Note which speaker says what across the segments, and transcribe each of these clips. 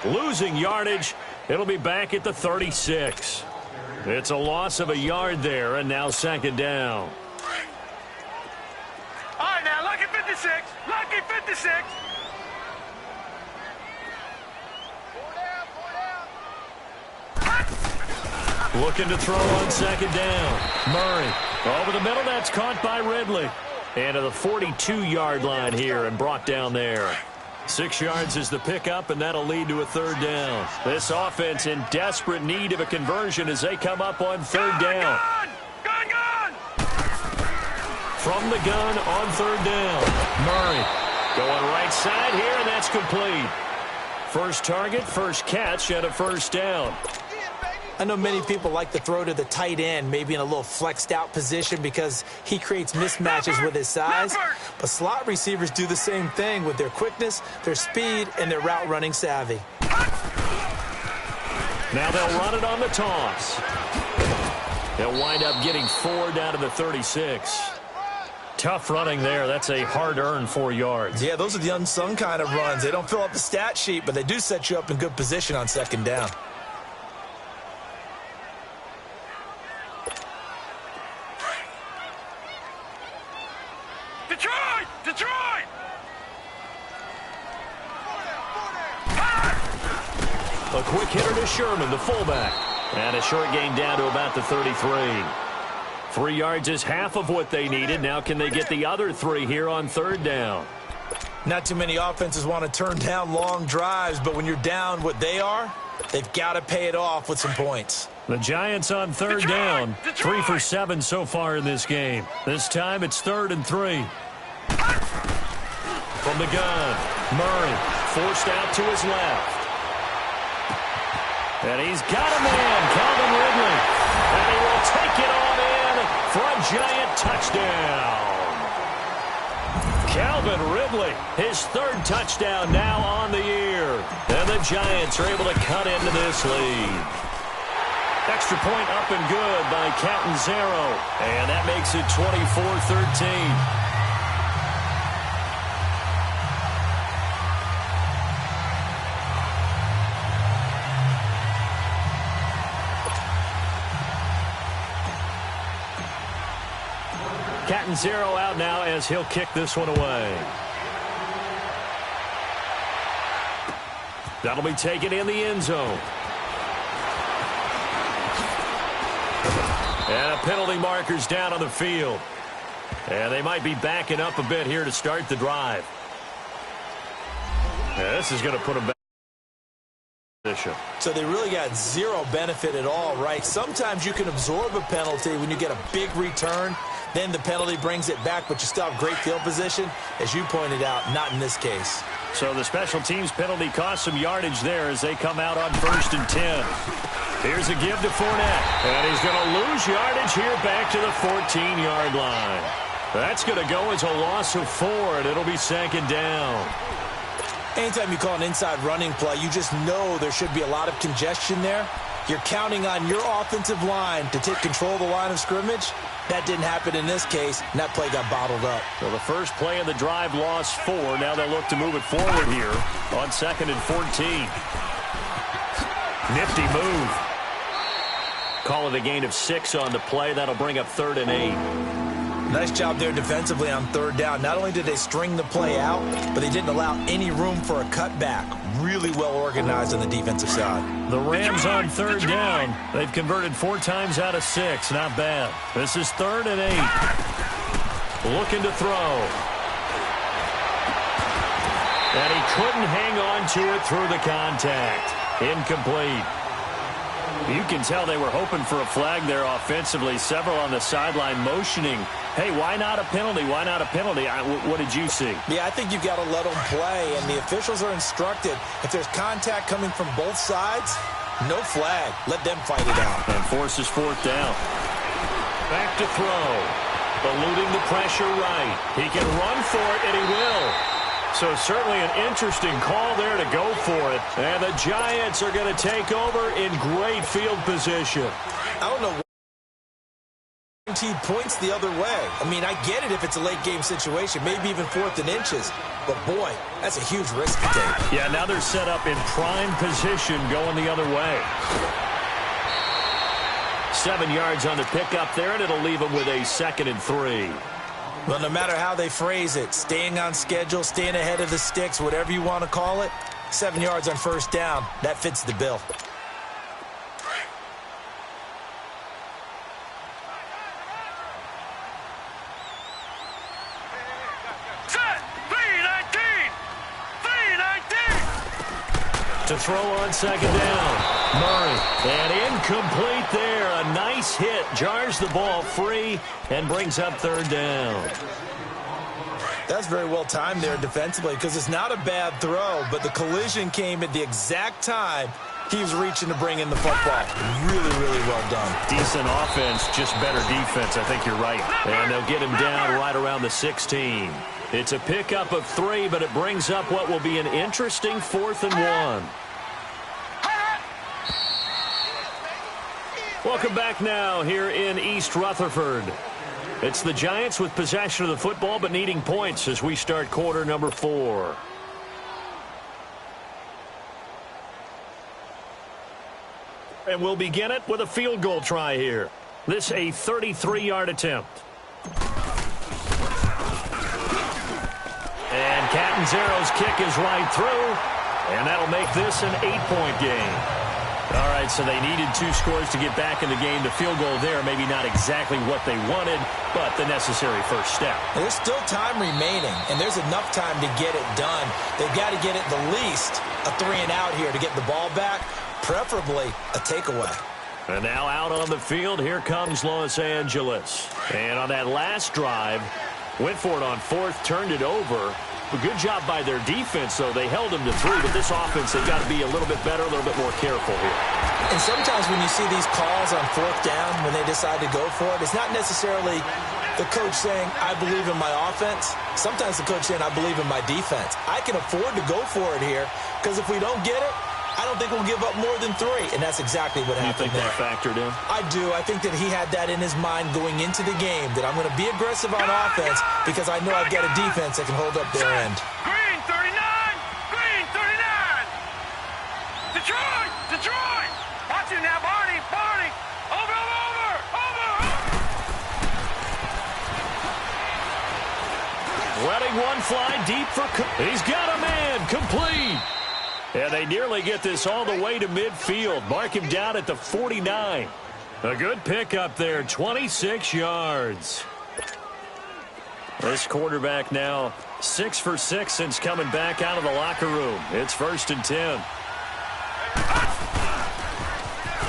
Speaker 1: losing yardage. It'll be back at the 36. It's a loss of a yard there, and now second down.
Speaker 2: All right, now, lucky 56. Lucky 56.
Speaker 1: Looking to throw on second down. Murray over the middle. That's caught by Ridley. And to the 42-yard line here and brought down there. 6 yards is the pickup, and that'll lead to a third down. This offense in desperate need of a conversion as they come up on third down.
Speaker 2: Gun!
Speaker 1: From the gun on third down. Murray going right side here, and that's complete. First target, first catch, and a first down.
Speaker 3: I know many people like to throw to the tight end, maybe in a little flexed out position because he creates mismatches with his size. But slot receivers do the same thing with their quickness, their speed, and their route running savvy.
Speaker 1: Now they'll run it on the toss. They'll wind up getting 4 down to the 36. Tough running there. That's a hard-earned 4 yards.
Speaker 3: Yeah, those are the unsung kind of runs. They don't fill up the stat sheet, but they do set you up in good position on second down.
Speaker 2: Detroit!
Speaker 1: A quick hitter to Sherman, the fullback. And a short gain down to about the 33. 3 yards is half of what they needed. Now can they get the other 3 here on third down?
Speaker 3: Not too many offenses want to turn down long drives, but when you're down what they are, they've got to pay it off with some points.
Speaker 1: The Giants on third down. 3 for 7 so far in this game. This time it's 3rd and 3. From the gun, Murray forced out to his left. And he's got a man, Calvin Ridley. And he will take it on in for a Giant touchdown. Calvin Ridley, his 3rd touchdown now on the year. And the Giants are able to cut into this lead. Extra point up and good by Catanzaro. And that makes it 24-13. Catanzaro out now as he'll kick this one away. That'll be taken in the end zone. And a penalty marker's down on the field. And they might be backing up a bit here to start the drive. Yeah, this is going to put them back.
Speaker 3: So they really got zero benefit at all, right? Sometimes you can absorb a penalty when you get a big return. Then the penalty brings it back, but you still have great field position. As you pointed out, not in this case.
Speaker 1: So the special teams penalty cost some yardage there as they come out on 1st and 10. Here's a give to Fournette. And he's going to lose yardage here back to the 14-yard line. That's going to go as a loss of 4, and it'll be second down.
Speaker 3: Anytime you call an inside running play, you just know there should be a lot of congestion there. You're counting on your offensive line to take control of the line of scrimmage. That didn't happen in this case, and that play got bottled up.
Speaker 1: So the first play of the drive lost 4. Now they'll look to move it forward here on 2nd and 14. Nifty move. Call it a gain of 6 on the play. That'll bring up 3rd and 8.
Speaker 3: Nice job there defensively on third down. Not only did they string the play out, but they didn't allow any room for a cutback. Really well organized on the defensive side.
Speaker 1: The Rams on third down. They've converted 4 times out of 6. Not bad. This is 3rd and 8. Looking to throw. And he couldn't hang on to it through the contact. Incomplete. You can tell they were hoping for a flag there offensively. Several on the sideline motioning. Hey, why not a penalty? Why not a penalty? What did you see?
Speaker 3: Yeah, I think you've got to let them play, and the officials are instructed. If there's contact coming from both sides, no flag. Let them fight it out.
Speaker 1: And forces 4th down. Back to throw. Eluding the pressure right. He can run for it, and he will. So certainly an interesting call there to go for it. And the Giants are going to take over in great field position.
Speaker 3: I don't know guaranteed points the other way. I mean, I get it if it's a late-game situation, maybe even 4th and inches. But, boy, that's a huge risk to take.
Speaker 1: Yeah, now they're set up in prime position going the other way. 7 yards on the pickup there, and it'll leave them with a 2nd and 3.
Speaker 3: Well, no matter how they phrase it, staying on schedule, staying ahead of the sticks, whatever you want to call it, 7 yards on 1st down, that fits the bill.
Speaker 1: To throw on 2nd down. Murray. And incomplete there. A nice hit. Jars the ball free and brings up 3rd down.
Speaker 3: That's very well timed there defensively because it's not a bad throw, but the collision came at the exact time he was reaching to bring in the football. Really, really well done.
Speaker 1: Decent offense, just better defense. I think you're right. And they'll get him down right around the 16. It's a pickup of 3, but it brings up what will be an interesting 4th and 1. Welcome back now here in East Rutherford. It's the Giants with possession of the football but needing points as we start quarter number 4. And we'll begin it with a field goal try here. This a 33-yard attempt. And Catanzaro's kick is right through, and that'll make this an 8-point game. All right, so they needed 2 scores to get back in the game. The field goal there, maybe not exactly what they wanted, but the necessary first step.
Speaker 3: And there's still time remaining, and there's enough time to get it done. They've got to get it the least a 3-and-out here to get the ball back, preferably a takeaway.
Speaker 1: And now out on the field, here comes Los Angeles. And on that last drive, went for it on 4th, turned it over. A good job by their defense, though. They held them to 3, but this offense, they've got to be a little bit better, a little bit more careful here.
Speaker 3: And sometimes when you see these calls on 4th down, when they decide to go for it, it's not necessarily the coach saying, I believe in my offense. Sometimes the coach saying, I believe in my defense. I can afford to go for it here, because if we don't get it, I don't think we'll give up more than 3, and that's exactly what happened there.
Speaker 1: You think that factored in?
Speaker 3: I do. I think that he had that in his mind going into the game, that I'm going to be aggressive on offense because I know I've got a defense that can hold up their end.
Speaker 2: Green 39! Green 39! Detroit! Detroit! Watch him now, Barney! Barney! Over, over, over, over!
Speaker 1: Letting one fly deep for... He's got a man! Complete! And they nearly get this all the way to midfield. Mark him down at the 49. A good pickup there, 26 yards. This quarterback now 6 for 6 since coming back out of the locker room. It's 1st and 10.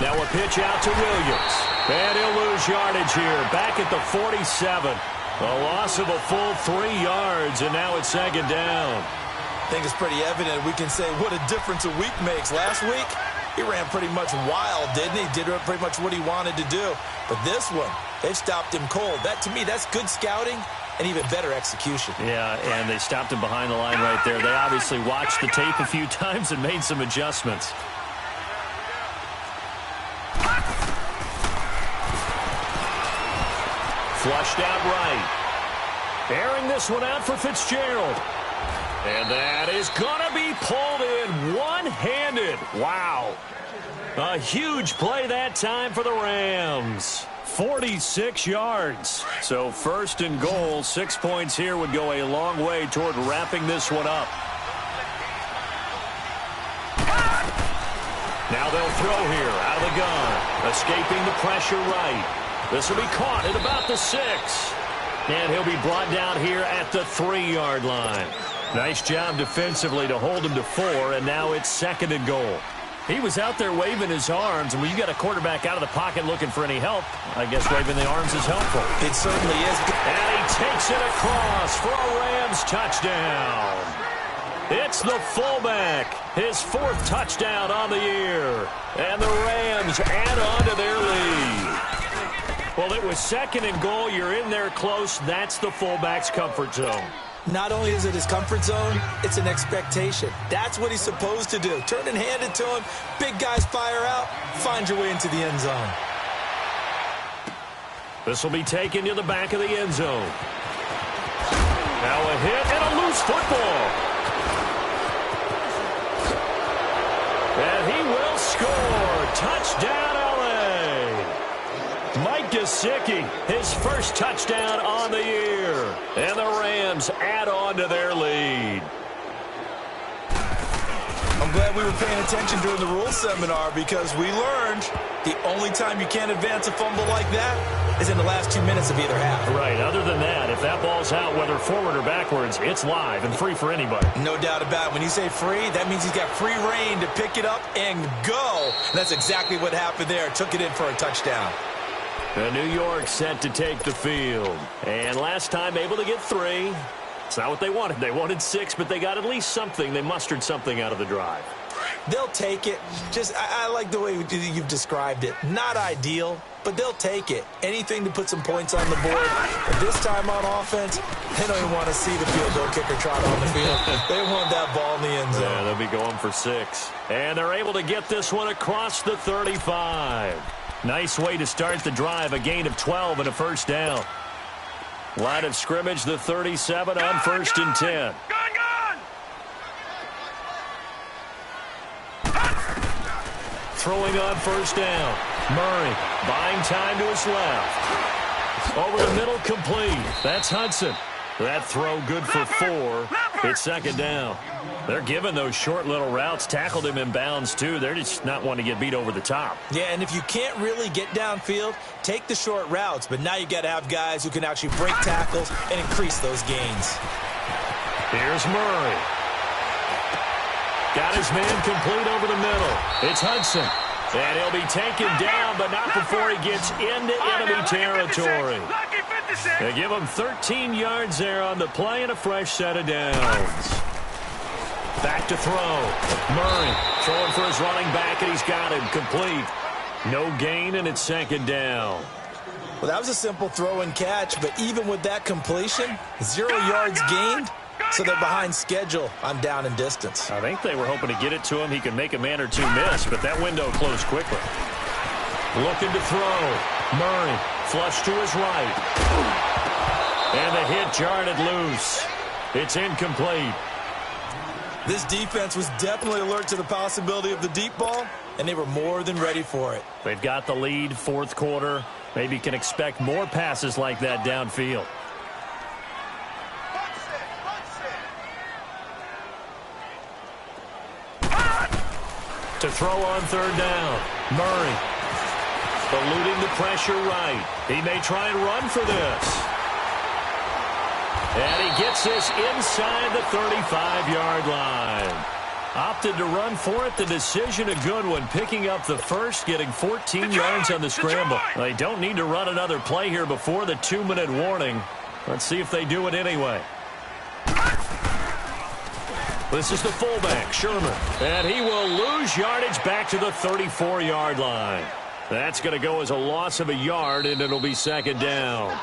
Speaker 1: Now a pitch out to Williams. And he'll lose yardage here. Back at the 47. A loss of a full 3 yards, and now it's 2nd down.
Speaker 3: I think it's pretty evident. We can say what a difference a week makes. Last week, he ran pretty much wild, didn't he? Did pretty much what he wanted to do. But this one, they've stopped him cold. That, to me, that's good scouting and even better execution.
Speaker 1: Yeah, and they stopped him behind the line right there. They obviously watched the tape a few times and made some adjustments. Flushed out right. Airing this one out for Fitzgerald. And that is going to be pulled in one-handed. Wow. A huge play that time for the Rams. 46 yards. So 1st and goal, 6 points here would go a long way toward wrapping this one up. Now they'll throw here out of the gun. Escaping the pressure right. This will be caught at about the 6. And he'll be brought down here at the 3-yard line. Nice job defensively to hold him to 4, and now it's 2nd and goal. He was out there waving his arms, and when you got a quarterback out of the pocket looking for any help, I guess waving the arms is helpful.
Speaker 3: It certainly is.
Speaker 1: And he takes it across for a Rams touchdown. It's the fullback, his 4th touchdown on the year, and the Rams add on to their lead. Well, it was 2nd and goal. You're in there close. That's the fullback's comfort zone.
Speaker 3: Not only is it his comfort zone, it's an expectation. That's what he's supposed to do. Turn and hand it to him. Big guys fire out. Find your way into the end zone.
Speaker 1: This will be taken to the back of the end zone. Now a hit and a loose football. And he will score. Touchdown, L.A. Mike Gesicki, his first touchdown on the year. And the Rams add on to their lead.
Speaker 3: I'm glad we were paying attention during the rules seminar because we learned the only time you can't advance a fumble like that is in the last 2 minutes of either half.
Speaker 1: Right. Other than that, if that ball's out, whether forward or backwards, it's live and free for anybody.
Speaker 3: No doubt about it. When you say free, that means he's got free reign to pick it up and go. And that's exactly what happened there. Took it in for a touchdown.
Speaker 1: New York set to take the field. And last time able to get 3. It's not what they wanted. They wanted 6, but they got at least something. They mustered something out of the drive.
Speaker 3: They'll take it. I like the way you've described it. Not ideal, but they'll take it. Anything to put some points on the board. But this time on offense, they don't even want to see the field goal kicker trot on the field. They want that ball in the end zone.
Speaker 1: Yeah, they'll be going for 6. And they're able to get this one across the 35. Nice way to start the drive. A gain of 12 and a first down. Line of scrimmage, the 37 on 1st and 10. Throwing on first down. Murray buying time to his left. Over the middle, complete. That's Hudson. That throw good for 4. It's second down. They're giving those short little routes. Tackled him in bounds, too. They're just not wanting to get beat over the top.
Speaker 3: Yeah, and if you can't really get downfield, take the short routes. But now you got to have guys who can actually break tackles and increase those gains.
Speaker 1: Here's Murray. Got his man complete over the middle. It's Hudson. And he'll be taken down, but not before he gets into enemy territory. They give him 13 yards there on the play and a fresh set of downs. Back to throw. Murray throwing for his running back, and he's got him complete. No gain, and it's second down.
Speaker 3: Well, that was a simple throw and catch, but even with that completion, 0 yards gained. So they're behind schedule on down and distance.
Speaker 1: I think they were hoping to get it to him. He could make a man or two miss, but that window closed quickly. Looking to throw. Murray flush to his right. And the hit jarred loose. It's incomplete.
Speaker 3: This defense was definitely alert to the possibility of the deep ball, and they were more than ready for it.
Speaker 1: They've got the lead, fourth quarter. Maybe can expect more passes like that downfield. To throw on third down. Murray eluding the pressure right. He may try and run for this. And he gets this inside the 35-yard line. Opted to run for it. The decision a good one. Picking up the first, getting 14 yards on the scramble. They don't need to run another play here before the 2-minute warning. Let's see if they do it anyway. This is the fullback, Sherman. And he will lose yardage back to the 34-yard line. That's going to go as a loss of a yard, and it'll be second down.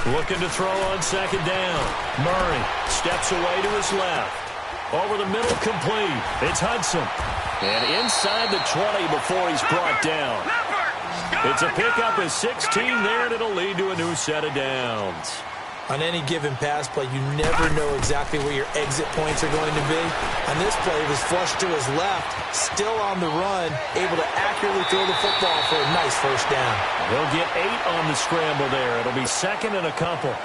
Speaker 1: Looking to throw on second down. Murray steps away to his left. Over the middle, complete. It's Hudson. And inside the 20 before he's brought down. It's a pickup of 16 there, and it'll lead to a new set of downs.
Speaker 3: On any given pass play, you never know exactly where your exit points are going to be. On this play, it was flushed to his left, still on the run, able to accurately throw the football for a nice first down.
Speaker 1: He'll get 8 on the scramble there. It'll be second and a couple.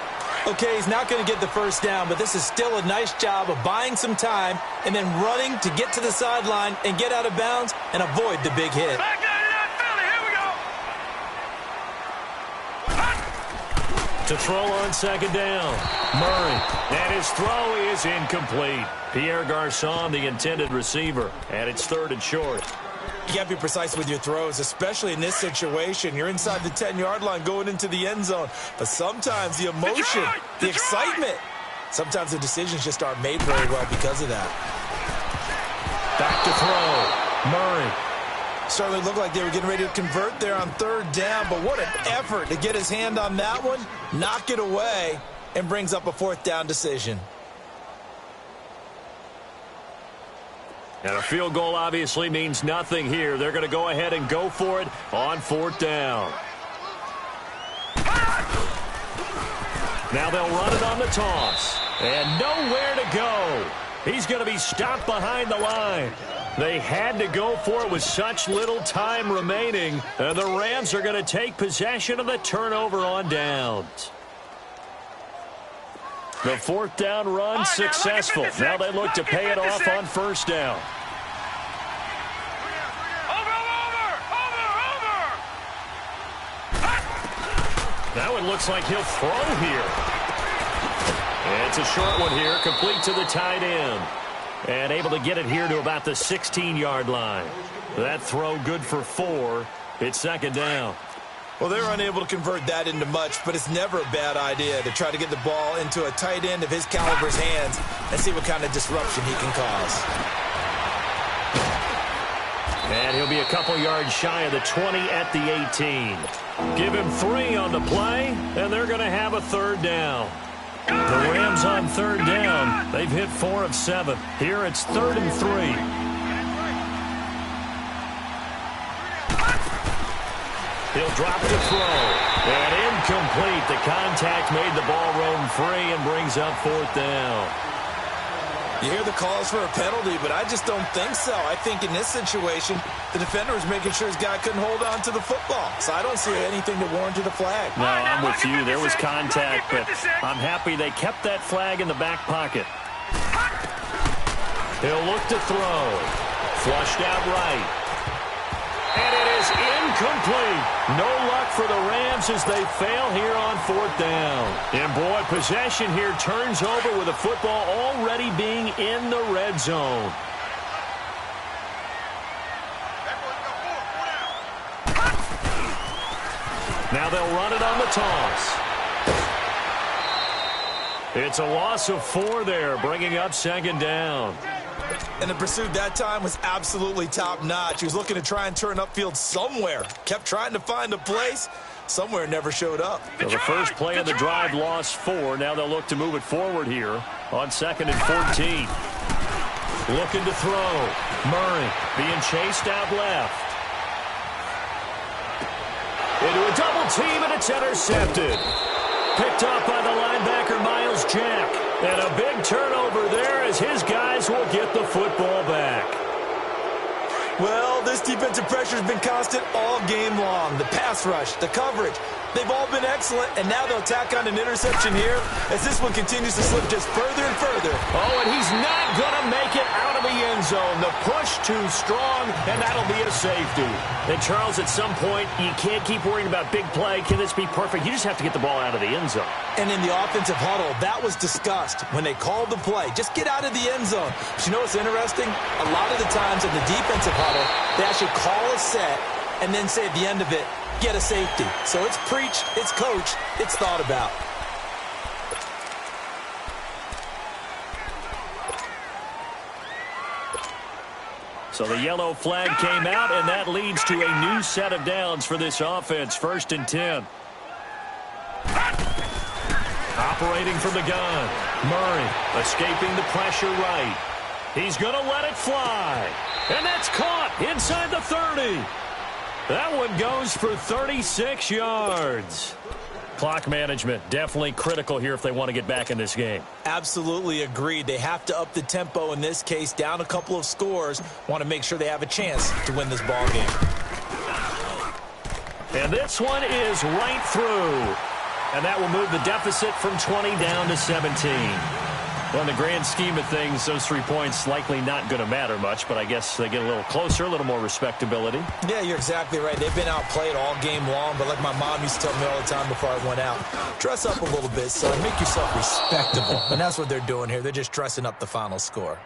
Speaker 3: Okay, he's not going to get the first down, but this is still a nice job of buying some time and then running to get to the sideline and get out of bounds and avoid the big hit.
Speaker 2: Back down to that Philly. Here we go.
Speaker 1: To throw on second down. Murray. And his throw is incomplete. Pierre Garçon, the intended receiver. And it's third and short.
Speaker 3: You got to be precise with your throws, especially in this situation. You're inside the 10-yard line going into the end zone. But sometimes the emotion, the excitement, sometimes the decisions just aren't made very well because of that.
Speaker 1: Back to throw. Murray.
Speaker 3: Certainly looked like they were getting ready to convert there on third down, but what an effort to get his hand on that one, knock it away, and brings up a fourth down decision.
Speaker 1: And a field goal obviously means nothing here. They're going to go ahead and go for it on fourth down. Now they'll run it on the toss. And nowhere to go. He's going to be stopped behind the line. They had to go for it with such little time remaining. And the Rams are going to take possession of the turnover on downs. The fourth down run successful. Now they look to pay it off on first down. Now it looks like he'll throw here. It's a short one here, complete to the tight end. And able to get it here to about the 16-yard line. That throw good for 4. It's second down.
Speaker 3: Well, they were unable to convert that into much, but it's never a bad idea to try to get the ball into a tight end of his caliber's hands and see what kind of disruption he can cause.
Speaker 1: And he'll be a couple yards shy of the 20 at the 18. Give him 3 on the play, and they're going to have a third down. The Rams on third down. They've hit 4 of 7. Here it's 3rd and 3. He'll drop to throw. And incomplete. The contact made the ball roam free and brings up fourth down.
Speaker 3: You hear the calls for a penalty, but I just don't think so. I think in this situation, the defender was making sure his guy couldn't hold on to the football. So I don't see anything to warrant a flag.
Speaker 1: No, I'm with you. There was contact, but I'm happy they kept that flag in the back pocket. He'll look to throw. Flushed out right. And it is incomplete. No luck for the Rams as they fail here on fourth down. And boy, possession here turns over with the football already being in the red zone. Now they'll run it on the toss. It's a loss of 4 there, bringing up second down.
Speaker 3: And the pursuit that time was absolutely top-notch. He was looking to try and turn upfield somewhere. Kept trying to find a place. Somewhere never showed up.
Speaker 1: So the first play of the drive lost 4. Now they'll look to move it forward here on 2nd and 14. Looking to throw. Murray being chased out left. Into a double team, and it's intercepted. Picked up by the linebacker, Miles Jack. And a big turnover there as his guys will get the football back.
Speaker 3: Well, this defensive pressure has been constant all game long. The pass rush, the coverage, they've all been excellent, and now they'll tack on an interception here as this one continues to slip just further and further.
Speaker 1: Oh, and he's not going to make it out of the end zone. The push too strong, and that'll be a safety. And, Charles, at some point, you can't keep worrying about big play. Can this be perfect? You just have to get the ball out of the end zone.
Speaker 3: And in the offensive huddle, that was discussed when they called the play. Just get out of the end zone. But you know what's interesting? A lot of the times in the defensive huddle, they actually call a set and then say at the end of it, get a safety. So it's preached, it's coached, it's thought about.
Speaker 1: So the yellow flag came out, and that leads to a new set of downs for this offense. 1st and 10. Operating from the gun. Murray escaping the pressure right. He's going to let it fly. And that's caught inside the 30. That one goes for 36 yards. Clock management definitely critical here if they want to get back in this game.
Speaker 3: Absolutely agreed. They have to up the tempo in this case, down a couple of scores. Want to make sure they have a chance to win this ball game.
Speaker 1: And this one is right through. And that will move the deficit from 20 down to 17. Well, in the grand scheme of things, those 3 points likely not going to matter much, but I guess they get a little closer, a little more respectability.
Speaker 3: Yeah, you're exactly right. They've been outplayed all game long, but like my mom used to tell me all the time before I went out, dress up a little bit, son. Make yourself respectable. And that's what they're doing here. They're just dressing up the final score.